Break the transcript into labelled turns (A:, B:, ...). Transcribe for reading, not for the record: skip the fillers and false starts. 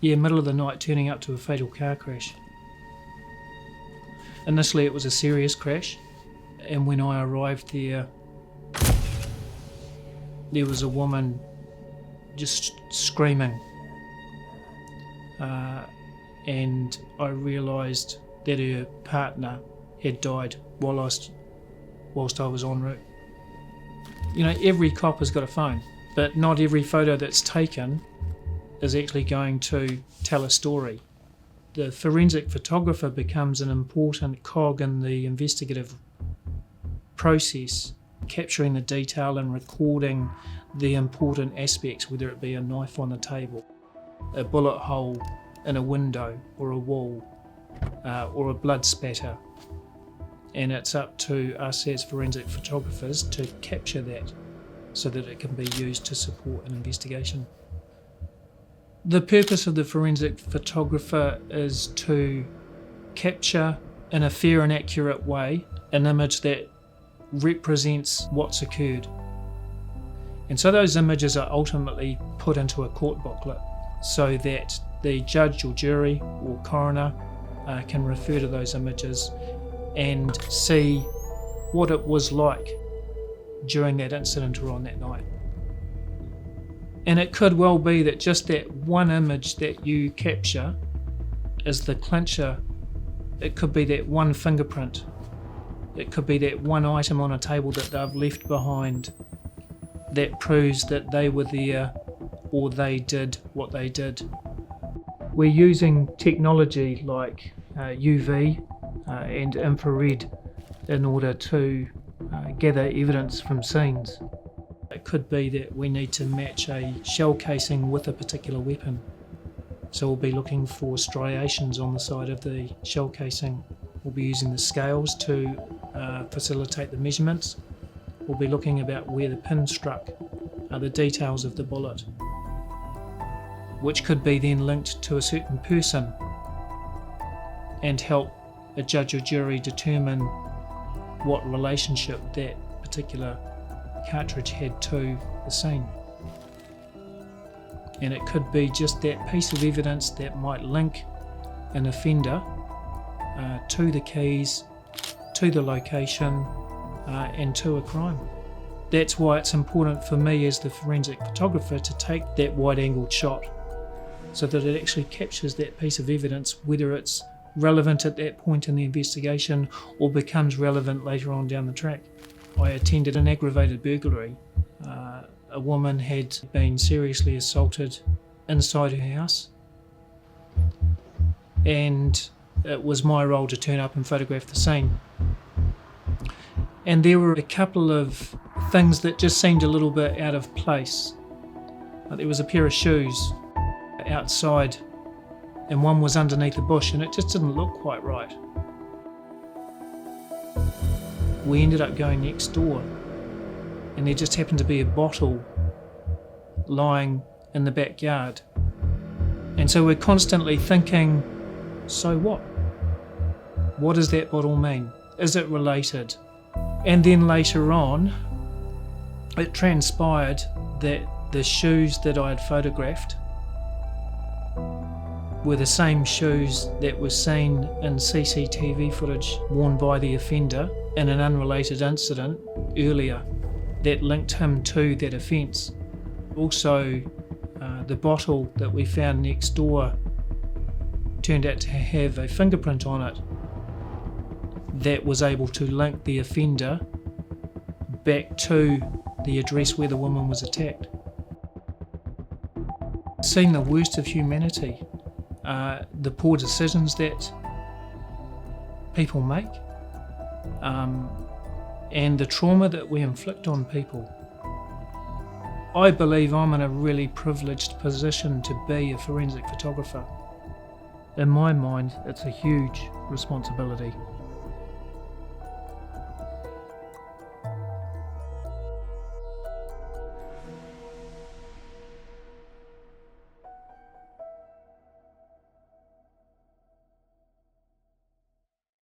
A: Yeah, middle of the night, turning up to a fatal car crash. Initially it was a serious crash, and when I arrived there was a woman just screaming, and I realised that her partner had died whilst I was en route. You know, every cop has got a phone, but not every photo that's taken is actually going to tell a story. The forensic photographer becomes an important cog in the investigative process, capturing the detail and recording the important aspects, whether it be a knife on the table, a bullet hole in a window or a wall, or a blood spatter. And it's up to us as forensic photographers to capture that so that it can be used to support an investigation. The purpose of the forensic photographer is to capture in a fair and accurate way an image that represents what's occurred. And so those images are ultimately put into a court booklet so that the judge or jury or coroner can refer to those images and see what it was like during that incident or on that night. And it could well be that just that one image that you capture is the clincher. It could be that one fingerprint. It could be that one item on a table that they've left behind that proves that they were there or they did what they did. We're using technology like UV and infrared in order to gather evidence from scenes. It could be that we need to match a shell casing with a particular weapon. So we'll be looking for striations on the side of the shell casing. We'll be using the scales to facilitate the measurements. We'll be looking about where the pin struck, the details of the bullet, which could be then linked to a certain person and help a judge or jury determine what relationship that particular cartridge had to the scene. And it could be just that piece of evidence that might link an offender to the keys, to the location, and to a crime. That's why it's important for me as the forensic photographer to take that wide-angled shot so that it actually captures that piece of evidence, whether it's relevant at that point in the investigation or becomes relevant later on down the track. I attended an aggravated burglary. A woman had been seriously assaulted inside her house, and it was my role to turn up and photograph the scene. And there were a couple of things that just seemed a little bit out of place. There was a pair of shoes outside and one was underneath a bush, and it just didn't look quite right. We ended up going next door, and there just happened to be a bottle lying in the backyard. And so we're constantly thinking, so what? What does that bottle mean? Is it related? And then later on, it transpired that the shoes that I had photographed were the same shoes that were seen in CCTV footage worn by the offender in an unrelated incident earlier that linked him to that offence. Also, the bottle that we found next door turned out to have a fingerprint on it that was able to link the offender back to the address where the woman was attacked. Seeing the worst of humanity, the poor decisions that people make, and the trauma that we inflict on people. I believe I'm in a really privileged position to be a forensic photographer. In my mind, it's a huge responsibility.